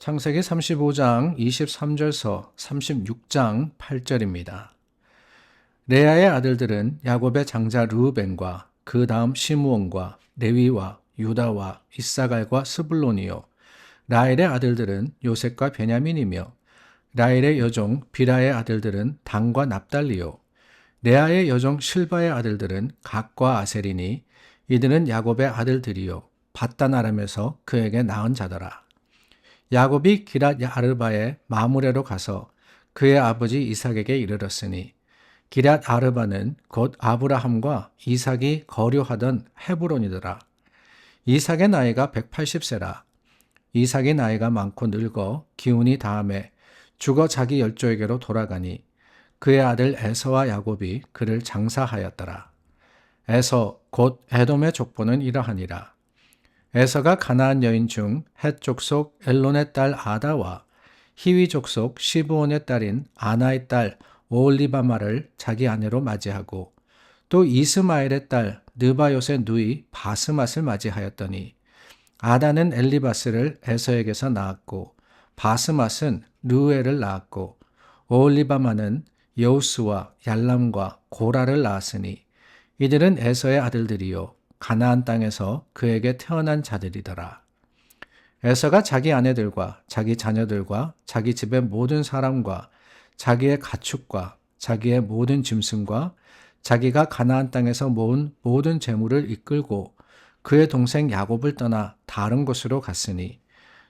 창세기 35장 23절서 36장 8절입니다. 레아의 아들들은 야곱의 장자 르우벤과 그 다음 시므온과 레위와 유다와 이사갈과 스불론이요. 라헬의 아들들은 요셉과 베냐민이며 라헬의 여종 비라의 아들들은 단과 납달리요. 레아의 여종 실바의 아들들은 갓과 아셀이니 이들은 야곱의 아들들이요. 밧단 아람에서 그에게 낳은 자더라. 야곱이 기랏 아르바의 마므레로 가서 그의 아버지 이삭에게 이르렀으니 기랏 아르바는 곧 아브라함과 이삭이 거류하던 헤브론이더라. 이삭의 나이가 180세라. 이삭의 나이가 많고 늙어 기운이 다함에 죽어 자기 열조에게로 돌아가니 그의 아들 에서와 야곱이 그를 장사하였더라. 에서 곧 에돔의 족보는 이러하니라. 에서가 가나안 여인 중 헷 족속 엘론의 딸 아다와 히위 족속 시브온의 딸인 아나의 딸 오홀리바마를 자기 아내로 맞이하고 또 이스마엘의 딸 느바요의 누이 바스맛을 맞이하였더니 아다는 엘리바스를 에서에게서 낳았고 바스맛은 르우엘을 낳았고 오홀리바마는 여우스와 얄람과 고라를 낳았으니 이들은 에서의 아들들이요 가나안 땅에서 그에게 태어난 자들이더라. 에서가 자기 아내들과 자기 자녀들과 자기 집의 모든 사람과 자기의 가축과 자기의 모든 짐승과 자기가 가나안 땅에서 모은 모든 재물을 이끌고 그의 동생 야곱을 떠나 다른 곳으로 갔으니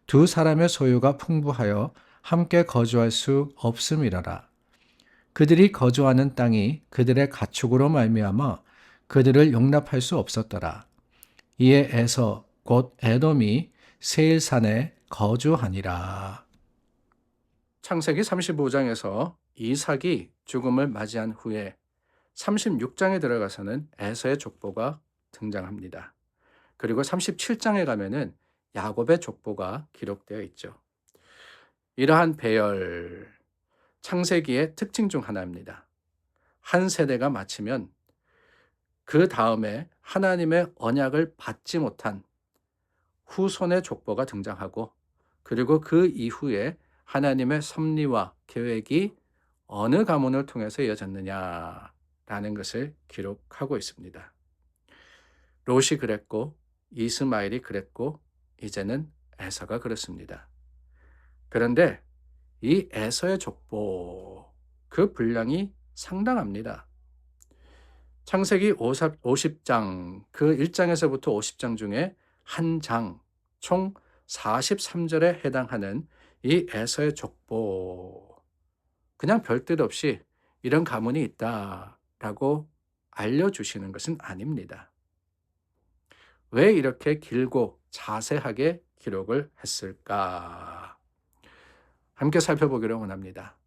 두 사람의 소유가 풍부하여 함께 거주할 수 없음이러라. 그들이 거주하는 땅이 그들의 가축으로 말미암아 그들을 용납할 수 없었더라. 이에 에서 곧 에돔이 세일산에 거주하니라. 창세기 35장에서 이삭이 죽음을 맞이한 후에 36장에 들어가서는 에서의 족보가 등장합니다. 그리고 37장에 가면은 야곱의 족보가 기록되어 있죠. 이러한 배열, 창세기의 특징 중 하나입니다. 한 세대가 마치면 그 다음에 하나님의 언약을 받지 못한 후손의 족보가 등장하고 그리고 그 이후에 하나님의 섭리와 계획이 어느 가문을 통해서 이어졌느냐라는 것을 기록하고 있습니다. 롯이 그랬고 이스마엘이 그랬고 이제는 에서가 그렇습니다. 그런데 이 에서의 족보, 그 분량이 상당합니다. 창세기 50장, 그 1장에서부터 50장 중에 한 장, 총 43절에 해당하는 이 에서의 족보, 그냥 별뜻 없이 이런 가문이 있다라고 알려주시는 것은 아닙니다. 왜 이렇게 길고 자세하게 기록을 했을까? 함께 살펴보기를 원합니다.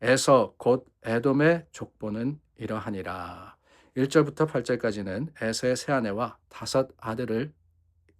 에서 곧 에돔의 족보는 이러하니라. 1절부터 8절까지는 에서의 세 아내와 5 아들을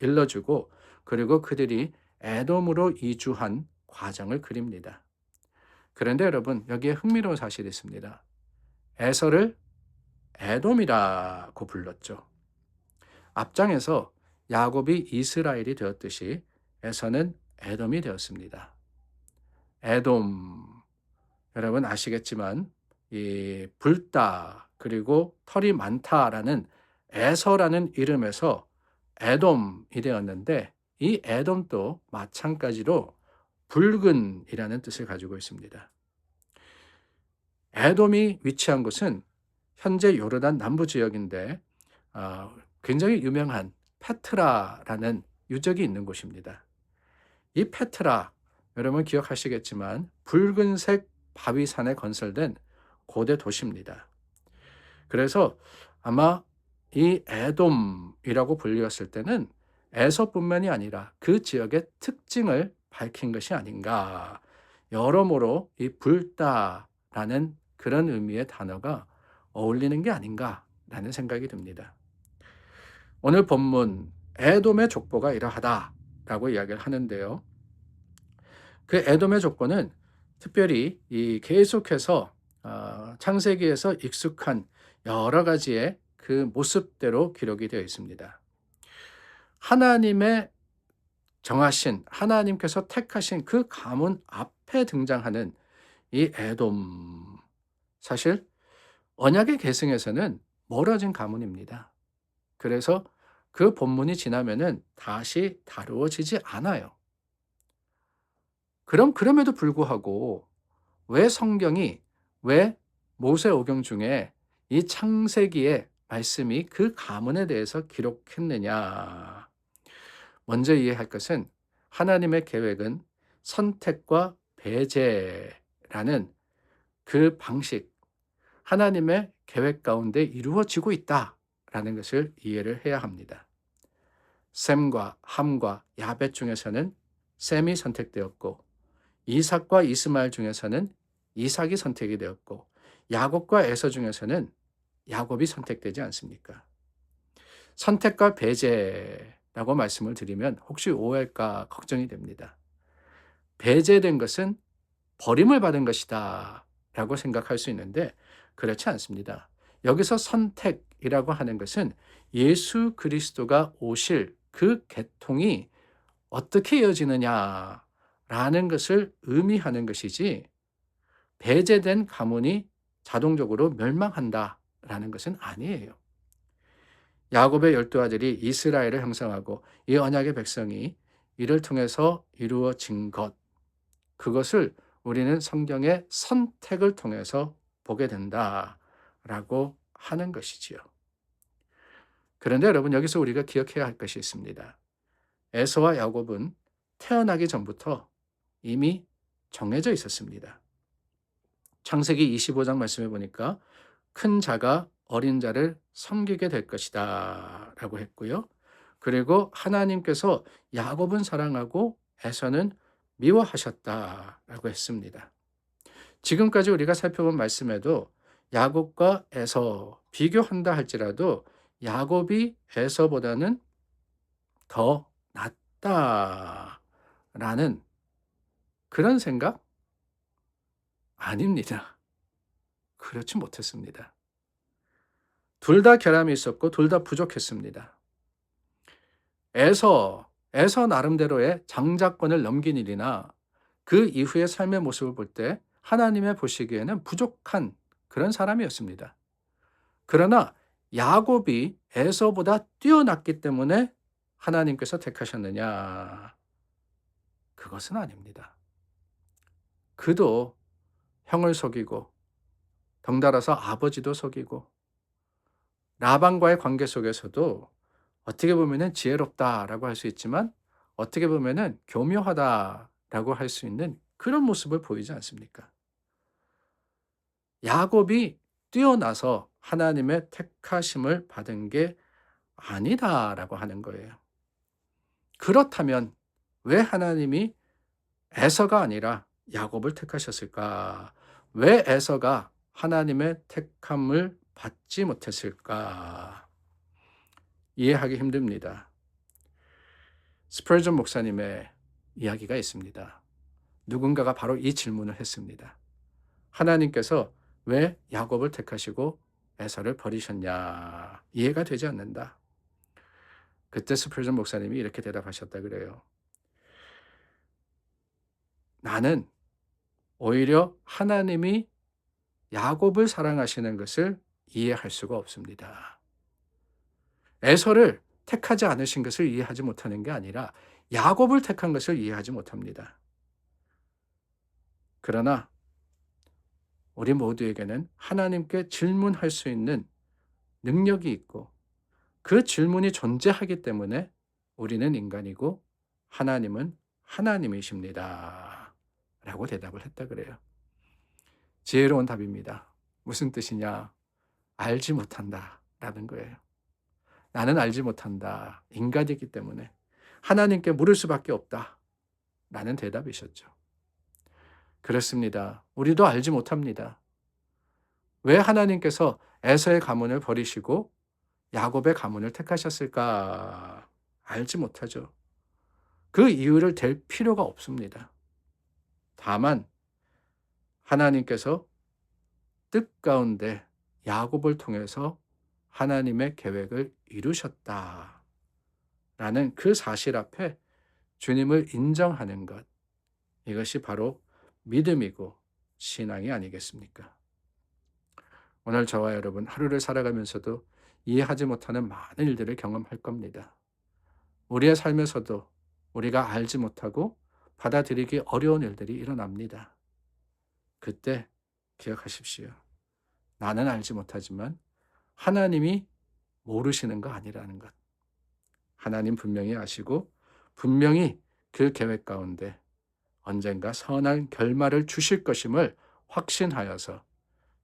일러주고 그리고 그들이 에돔으로 이주한 과정을 그립니다. 그런데 여러분, 여기에 흥미로운 사실이 있습니다. 에서를 에돔이라고 불렀죠. 앞장에서 야곱이 이스라엘이 되었듯이 에서는 에돔이 되었습니다. 에돔, 여러분 아시겠지만 이 붉다 그리고 털이 많다라는 에서라는 이름에서 에돔이 되었는데 이 에돔도 마찬가지로 붉은이라는 뜻을 가지고 있습니다. 에돔이 위치한 곳은 현재 요르단 남부 지역인데 굉장히 유명한 페트라라는 유적이 있는 곳입니다. 이 페트라, 여러분 기억하시겠지만 붉은색 바위산에 건설된 고대 도시입니다. 그래서 아마 이 에돔이라고 불렸을 때는 에서뿐만이 아니라 그 지역의 특징을 밝힌 것이 아닌가. 여러모로 이 붉다라는 그런 의미의 단어가 어울리는 게 아닌가라는 생각이 듭니다. 오늘 본문 에돔의 족보가 이러하다라고 이야기를 하는데요. 그 에돔의 족보는 특별히 이 계속해서 창세기에서 익숙한 여러 가지의 그 모습대로 기록이 되어 있습니다. 하나님의 정하신 하나님께서 택하신 그 가문 앞에 등장하는 이 에돔. 사실 언약의 계승에서는 멀어진 가문입니다. 그래서 그 본문이 지나면은 다시 다루어지지 않아요. 그럼에도 불구하고 왜 성경이 왜 모세오경 중에 이 창세기의 말씀이 그 가문에 대해서 기록했느냐? 먼저 이해할 것은 하나님의 계획은 선택과 배제라는 그 방식, 하나님의 계획 가운데 이루어지고 있다라는 것을 이해를 해야 합니다. 셈과 함과 야벳 중에서는 셈이 선택되었고, 이삭과 이스마엘 중에서는 이삭이 선택이 되었고, 야곱과 에서 중에서는 야곱이 선택되지 않습니까? 선택과 배제라고 말씀을 드리면 혹시 오해할까 걱정이 됩니다. 배제된 것은 버림을 받은 것이다 라고 생각할 수 있는데 그렇지 않습니다. 여기서 선택이라고 하는 것은 예수 그리스도가 오실 그 계통이 어떻게 이어지느냐라는 것을 의미하는 것이지 배제된 가문이 자동적으로 멸망한다라는 것은 아니에요. 야곱의 12아들이 이스라엘을 형성하고 이 언약의 백성이 이를 통해서 이루어진 것, 그것을 우리는 성경의 선택을 통해서 보게 된다라고 하는 것이지요. 그런데 여러분, 여기서 우리가 기억해야 할 것이 있습니다. 에서와 야곱은 태어나기 전부터 이미 정해져 있었습니다. 창세기 25장 말씀해 보니까 큰 자가 어린 자를 섬기게 될 것이다 라고 했고요. 그리고 하나님께서 야곱은 사랑하고 에서는 미워하셨다라고 했습니다. 지금까지 우리가 살펴본 말씀에도 야곱과 에서 비교한다 할지라도 야곱이 에서보다는 더 낫다라는 그런 생각? 아닙니다. 그렇지 못했습니다. 둘 다 결함이 있었고 둘 다 부족했습니다. 에서 나름대로의 장자권을 넘긴 일이나 그 이후의 삶의 모습을 볼 때 하나님의 보시기에는 부족한 그런 사람이었습니다. 그러나 야곱이 에서보다 뛰어났기 때문에 하나님께서 택하셨느냐? 그것은 아닙니다. 그도 형을 속이고 덩달아서 아버지도 속이고 라반과의 관계 속에서도 어떻게 보면은 지혜롭다라고 할 수 있지만 어떻게 보면은 교묘하다라고 할 수 있는 그런 모습을 보이지 않습니까? 야곱이 뛰어나서 하나님의 택하심을 받은 게 아니다라고 하는 거예요. 그렇다면 왜 하나님이 에서가 아니라 야곱을 택하셨을까? 왜 에서가 하나님의 택함을 받지 못했을까? 이해하기 힘듭니다. 스펄전 목사님의 이야기가 있습니다. 누군가가 바로 이 질문을 했습니다. 하나님께서 왜 야곱을 택하시고 에서를 버리셨냐? 이해가 되지 않는다. 그때 스펄전 목사님이 이렇게 대답하셨다 그래요. 나는 오히려 하나님이 야곱을 사랑하시는 것을 이해할 수가 없습니다. 에서를 택하지 않으신 것을 이해하지 못하는 게 아니라 야곱을 택한 것을 이해하지 못합니다. 그러나 우리 모두에게는 하나님께 질문할 수 있는 능력이 있고 그 질문이 존재하기 때문에 우리는 인간이고 하나님은 하나님이십니다. 라고 대답을 했다 그래요. 지혜로운 답입니다. 무슨 뜻이냐? 알지 못한다 라는 거예요. 나는 알지 못한다. 인간이기 때문에 하나님께 물을 수밖에 없다. 라는 대답이셨죠. 그렇습니다. 우리도 알지 못합니다. 왜 하나님께서 에서의 가문을 버리시고 야곱의 가문을 택하셨을까? 알지 못하죠. 그 이유를 댈 필요가 없습니다. 다만 하나님께서 뜻 가운데 야곱을 통해서 하나님의 계획을 이루셨다. 라는 그 사실 앞에 주님을 인정하는 것, 이것이 바로 믿음이고 신앙이 아니겠습니까? 오늘 저와 여러분 하루를 살아가면서도 이해하지 못하는 많은 일들을 경험할 겁니다. 우리의 삶에서도 우리가 알지 못하고 받아들이기 어려운 일들이 일어납니다. 그때 기억하십시오. 나는 알지 못하지만 하나님이 모르시는 거 아니라는 것. 하나님 분명히 아시고 분명히 그 계획 가운데 언젠가 선한 결말을 주실 것임을 확신하여서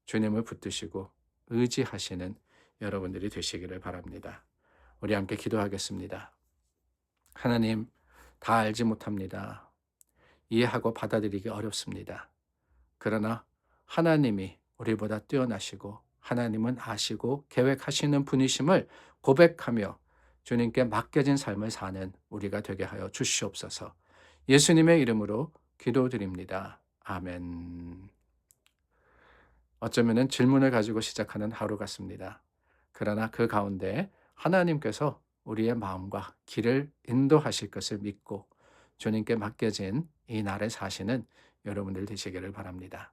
주님을 붙드시고 의지하시는 여러분들이 되시기를 바랍니다. 우리 함께 기도하겠습니다. 하나님, 다 알지 못합니다. 이해하고 받아들이기 어렵습니다. 그러나 하나님이 우리보다 뛰어나시고 하나님은 아시고 계획하시는 분이심을 고백하며 주님께 맡겨진 삶을 사는 우리가 되게 하여 주시옵소서. 예수님의 이름으로 기도드립니다. 아멘. 어쩌면은 질문을 가지고 시작하는 하루 같습니다. 그러나 그 가운데 하나님께서 우리의 마음과 길을 인도하실 것을 믿고 주님께 맡겨진 이 날을 사시는 여러분들 되시기를 바랍니다.